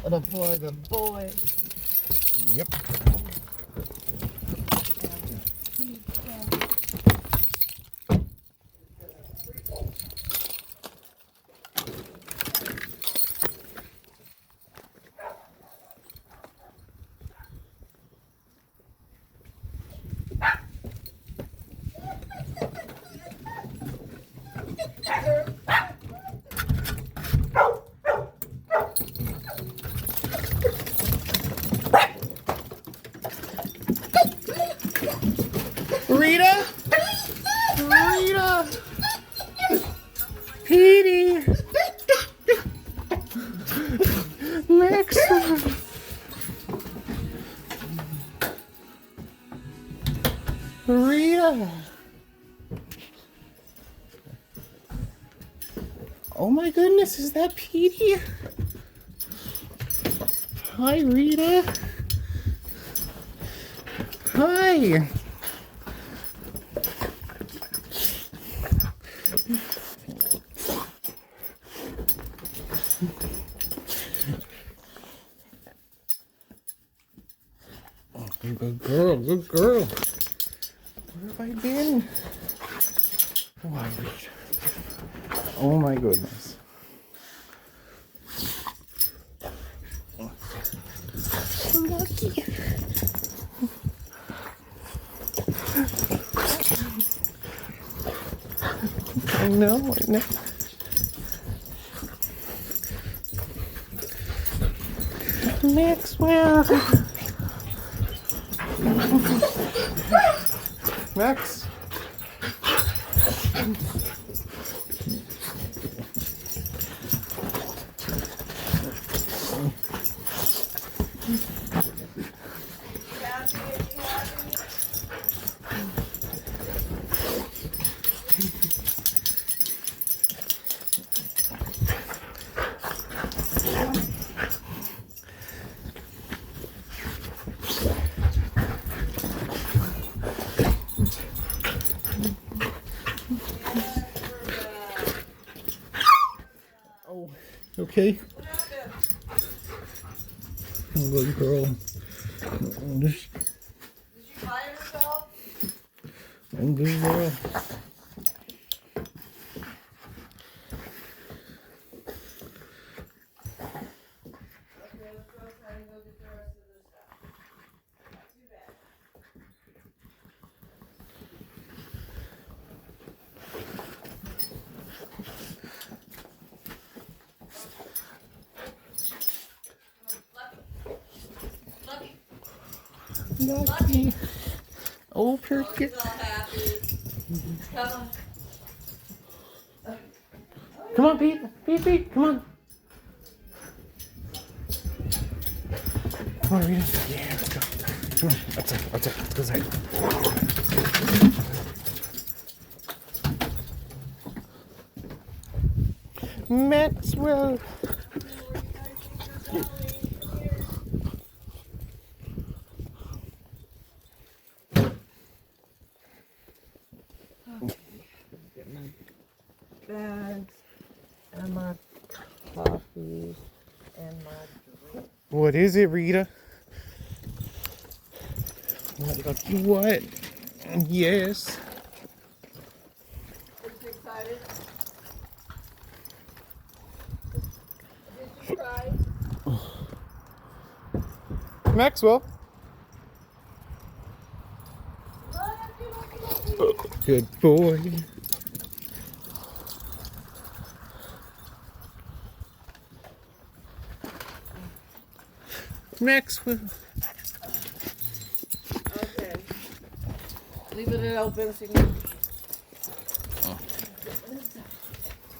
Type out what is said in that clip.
The boy, the boy. Yep. Rita! Rita! Petey! Max! Rita! Oh my goodness, is that Petey? Hi, Rita. Hi. Good girl, good girl. Where have I been? Oh, Rita. Oh my goodness. Lucky. I know. Maxwell. Max. Oh, okay. Good girl. Did you buy yourself? Good girl. Okay, let's go outside and go get the rest of this stuff. Too bad. Lucky. Oh, Perky. He's all happy. Come on. Come on, Pete. Pete, come on. Come on, Rita. Yeah, let's go. Come on. Outside. Let's go outside. Maxwell. Get my bags and my coffee and my drink. What is it, Rita? What? Yes. Are you excited? Did you cry? Maxwell. Good boy. Maxwell. Okay. Leave it open so you can.